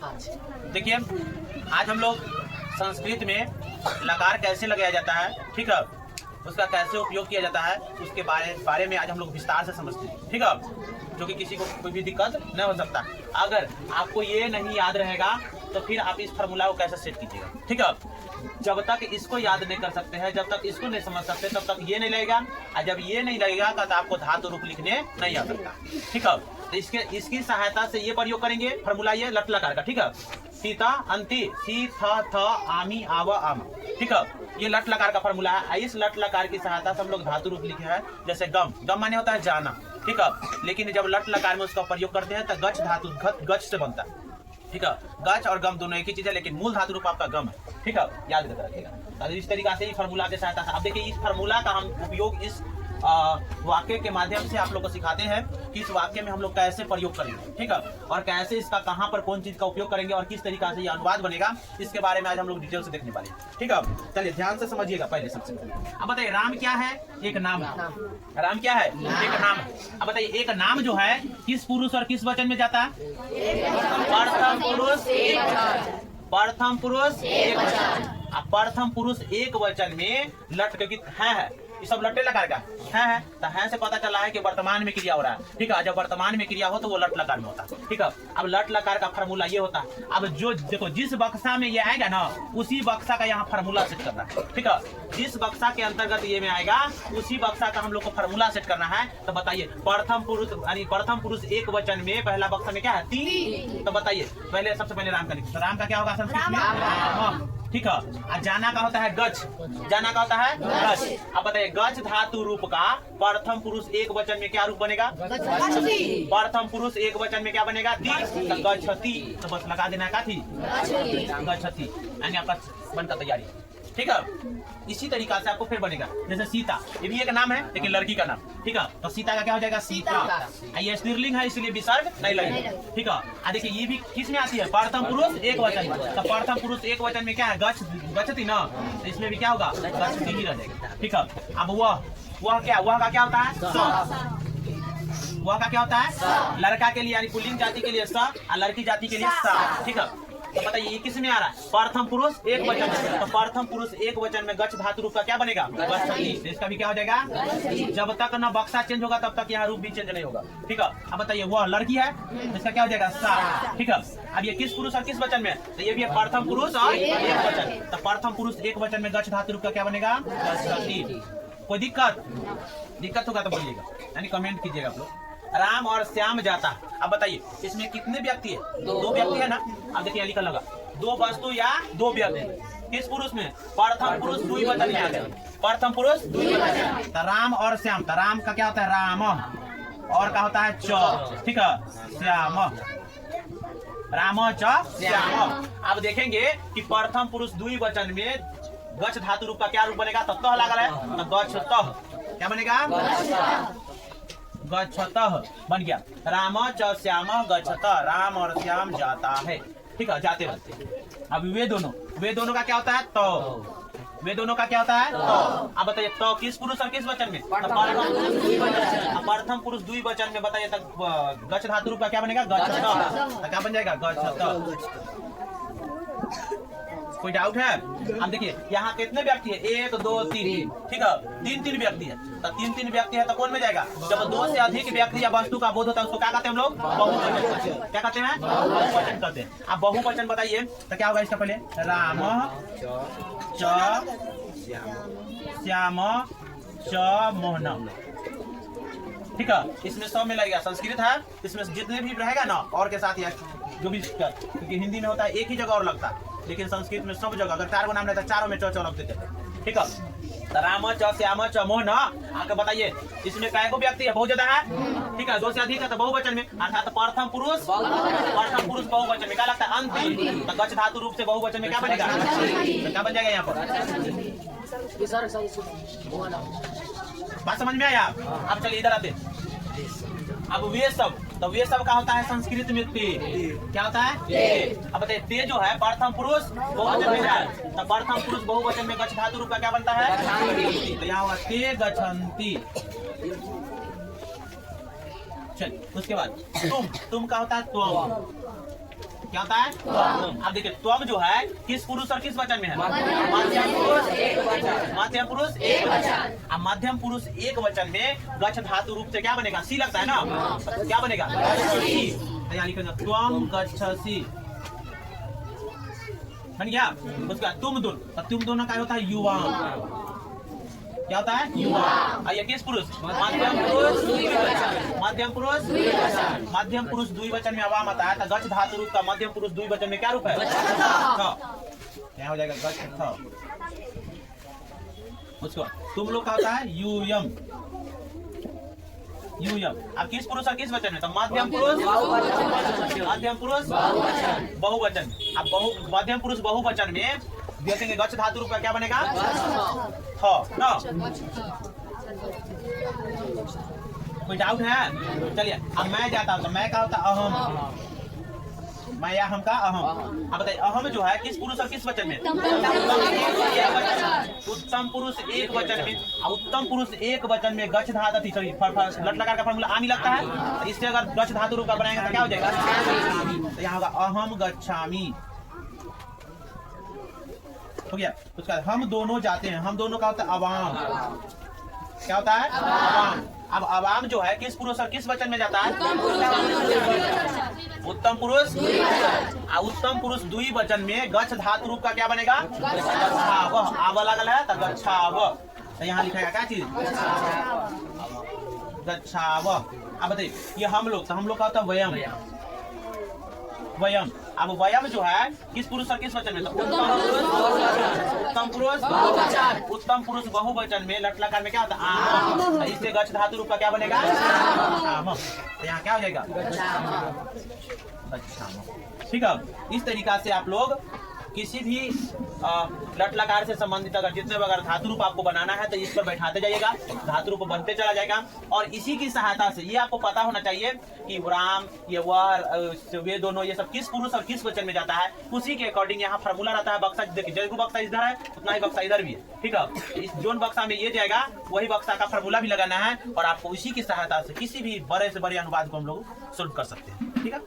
देखिए आज हम लोग संस्कृत में लकार कैसे लगाया जाता है, ठीक है, उसका कैसे उपयोग किया जाता है, उसके बारे में आज हम लोग विस्तार से समझते हैं, ठीक है, जो कि किसी को कोई भी दिक्कत न हो सकता। अगर आपको ये नहीं याद रहेगा तो फिर आप इस फार्मूला को कैसे सेट कीजिएगा, ठीक है। जब तक इसको याद नहीं कर सकते हैं, जब तक इसको नहीं समझ सकते, तब तक ये नहीं लगेगा, और जब ये नहीं लगेगा तो आपको धातु रूप लिखने नहीं आ सकता, ठीक है। तो इसकी सहायता से ये प्रयोग करेंगे फार्मूला, ये लट लकार का, ठीक है। सीता अंति सी थ आमी आव आम, ठीक है, ये लट लकार का फार्मूला है। इस लट लकार की सहायता से हम लोग धातु रूप लिखे हैं, जैसे गम, गम माने होता है जाना, ठीक है, लेकिन जब लट लकार में उसका प्रयोग करते हैं तो गच धातु गच से बनता है, ठीक है। गच और गम दोनों एक ही चीज है, लेकिन मूल धातु रूप आपका गम है, ठीक है, याद करके रखिएगा। इस तरीके से ही फार्मूला के सहायता से अब देखिए इस फार्मूला का हम उपयोग इस वाक्य के माध्यम से आप लोग को सिखाते हैं कि इस वाक्य में हम लोग कैसे प्रयोग करेंगे, ठीक है, और कैसे इसका कहां पर कौन चीज का उपयोग करेंगे और किस तरीका से ये अनुवाद बनेगा, इसके बारे में आज हम लोग डिटेल से देखने वाले हैं, ठीक है। चलिए ध्यान से समझिएगा पहले सबसे पहले। अब बताइए राम क्या है? एक नाम। राम क्या है? एक नाम। अब बताइए एक नाम जो है किस पुरुष और किस वचन में जाता है? प्रथम पुरुष प्रथम पुरुष एक वचन। प्रथम पुरुष एक वचन में लट के है, ये सब लट्टे लकार का है, तो है से पता चला है कि वर्तमान में क्रिया हो रहा है, ठीक है। जब वर्तमान में क्रिया हो तो वो लट लकार में होता है, ठीक है। अब लट लकार का फार्मूला ये होता है। अब जो देखो जिस बक्सा में ये आएगा ना, उसी बक्सा का यहाँ फार्मूला सेट करना है, ठीक है। जिस बक्सा के अंतर्गत ये में आएगा उसी बक्सा का हम लोग को फार्मूला सेट करना है। तो बताइए प्रथम पुरुष यानी प्रथम पुरुष एक वचन में पहला बक्सा में क्या है? तीन। तो बताइए पहले सबसे पहले राम का लिखिए। राम का क्या होगा संस्कृत में? ठीक है। और जाना का होता है गच, जाना का होता है गच। अब बताइए गच धातु रूप का प्रथम पुरुष एक वचन में क्या रूप बनेगा? प्रथम पुरुष एक वचन में क्या बनेगा? ती। तो गच्छति, तो बस लगा देना का थी गच्छति, यानी आपका बनता तैयारी, ठीक है। इसी तरीका से आपको फिर बनेगा जैसे सीता, ये भी एक नाम है लेकिन लड़की का नाम, ठीक है। तो सीता का क्या हो जाएगा? सीता। ये स्त्रीलिंग है इसलिए विसर्ग नहीं लगेगा, ठीक है। देखिए ये भी किस में आती है? प्रथम पुरुष एक वचन में। तो प्रथम पुरुष एक वचन में क्या है? गच्छति ना, तो इसमें भी क्या होगा? गच्छति ही रह जाएगा, ठीक है। अब वह क्या, वह का क्या होता है? स। वह का क्या होता है? लड़का के लिए यानी पुल्लिंग जाति के लिए स और लड़की जाति के लिए सा, ठीक है। तो बताइए ये किस में आ रहा है? प्रथम पुरुष एक वचन में। तो प्रथम पुरुष एक वचन में गच्छ धातु रूप का क्या बनेगा? गच्छति। इसका भी क्या हो जाएगा? जब तक ना बक्सा चेंज होगा तब तक यहाँ रूप भी चेंज नहीं होगा, ठीक है। अब बताइए वह लड़की है, इसका क्या हो जाएगा? सा, ठीक है। अब ये किस पुरुष और किस वचन में? तो ये भी है प्रथम पुरुष और एक वचन। तो प्रथम पुरुष एक वचन में गच्छ धातु रूप का क्या बनेगा? गच्छति। कोई दिक्कत होगा तो बोलिएगा, यानी कमेंट कीजिएगा आप लोग। राम और श्याम जाता। अब बताइए इसमें कितने व्यक्ति है? दो व्यक्ति है ना। अब देखिए लिखा लगा दो वस्तु या दो व्यक्ति। किस पुरुष में? प्रथम पुरुष द्विवचन में आ गया, प्रथम पुरुष द्विवचन। तो राम और श्याम, तो राम का क्या होता है? राम, और क्या होता है? च, ठीक है। श्याम, राम च श्याम। अब देखेंगे कि प्रथम पुरुष द्विवचन में गच्छ धातु रूप का क्या रूप बनेगा? तो तह लगा है, तो गच्छतः क्या बनेगा? गच्छतः बन गया। राम च श्याम गच्छतः, राम और श्याम जाता है, ठीक है, जाते रहते। अब वे दोनों का क्या होता है? तो वे दोनों का क्या होता है? तो अब बताइए तो किस पुरुष और किस वचन में? प्रथम पुरुष द्विवचन में बताइए तक गच्छ धातु रूप का क्या बनेगा? गच्छतः। तो क्या बन जाएगा? गच्छतः। कोई डाउट है? अब देखिए यहाँ कितने व्यक्ति है? 1 2 3, ठीक है, तीन व्यक्ति है। तो तीन व्यक्ति है तो कौन में जाएगा? जब दो से अधिक व्यक्ति या वस्तु का बोध होता है उसको क्या कहते हैं हम लोग? बहुवचन। क्या कहते हैं? बहुवचन कहते हैं। अब बहुवचन बताइए तो क्या होगा इसका? पहले राम च श्याम च मोहन, ठीक है। इसमें सब में लगेगा, संस्कृत है, इसमें जितने भी रहेगा ना और के साथ जो भी, क्योंकि हिंदी में होता है एक ही जगह और लगता है, लेकिन संस्कृत में सब जगह अगर 4 गो नाम रहता है चारों में च लग देते हैं, ठीक है। राम च श्याम च मोहन। आके बताइए इसमें काय को व्यक्ति है? बहुत ज्यादा है, ठीक है, 2 से अधिक है तो बहुवचन में, अर्थात प्रथम पुरुष बहुवचन में क्या लगता है? अंतिम। तो गच्छ धातु रूप से बहुवचन में क्या बनेगा? तो क्या बन जाएगा यहाँ पर? बात समझ में आया? अब चलिए इधर आते। अब वे सब, तो वे सब का होता है संस्कृत में ते। क्या होता है? ते। अब बताइए ते जो है प्रथम पुरुष बहुवचन में जाए, तो प्रथम पुरुष बहुवचन में गच्छ धातु रूप का क्या बनता है? तो यहाँ होगा ते गच्छन्ति। चल उसके बाद तुम का होता है त्वम, क्या होता है? अब देखिए त्वम जो है किस पुरुष और किस वचन में है? मध्यम पुरुष एक वचन। अब मध्यम पुरुष एक वचन में गच्छ धातु रूप से क्या बनेगा? सी लगता है ना, क्या बनेगा? तो यहाँ लिखेंगे त्वम गच्छसि, बन गया। उसका तुम दोनों का होता है युवा, क्या होता है? युवा। आइए किस पुरुष? मध्यम पुरुष द्विवचन में अवाम आता है, तो गच्छ धातु रूप का मध्यम पुरुष द्विवचन में क्या रूप है? क्या हो जाएगा? गच्छ थ। उसको तुम लोग का होता है यूयम। अब किस पुरुष और किस वचन में? तो मध्यम पुरुष बहुवचन। अब मध्यम पुरुष बहुवचन में देखेंगे गच्छ धातु रूप का क्या बनेगा? थ ना। कोई डाउट है? चलिए अब मैं जाता हूँ, तो मैं का होता अहम, मैं या हम का अहम। अब बताइए अहम जो है किस पुरुष और किस वचन में? उत्तम पुरुष एक वचन में। उत्तम पुरुष एक वचन में गच्छ धातु लट लगा का फॉर्मूला आमी लगता है, तो इससे अगर गच्छ धातु रूप का बनाएंगे तो क्या हो जाएगा? तो यहाँ होगा अहम गच्छामि, हो गया। उसका हम दोनों जाते हैं, हम दोनों का होता है अवाम, क्या होता है? अवाम। अब अवाम जो है किस पुरुष और किस वचन में जाता है? उत्तम पुरुष। उत्तम पुरुष द्विवचन में गच्छ धातु रूप का क्या बनेगा? गच्छावह। आव लगल है तो गच्छावह, तो यहाँ लिखेगा क्या चीज? गच्छावह। अब बताइए ये हम लोग, तो हम लोग का होता है वयम। अब वयम जो है किस पुरुष और किस वचन में? उत्तम पुरुष बहुवचन में लट लकार में क्या होता है? आम। इससे गच्छ धातु रूप का क्या बनेगा? आम। तो यहाँ क्या हो जाएगा? अच्छा, ठीक है। इस तरीका से आप लोग किसी भी लट लकार से संबंधित अगर जितने अगर धातु रूप आपको बनाना है तो इस पर बैठाते जाइएगा, धातु रूप बनते चला जाएगा। और इसी की सहायता से ये आपको पता होना चाहिए कि राम, ये वर, वे दोनों ये सब किस पुरुष और किस वचन में जाता है, उसी के अकॉर्डिंग यहाँ फार्मूला रहता है। बक्सा देखिए, जैसे बक्सा इधर है उतना ही बक्सा इधर भी है, ठीक है। इस जोन बक्सा में ये जाएगा वही बक्सा का फार्मूला भी लगाना है, और आपको इसी की सहायता से किसी भी बड़े से बड़े अनुवाद को हम लोग सोल्व कर सकते हैं, ठीक है।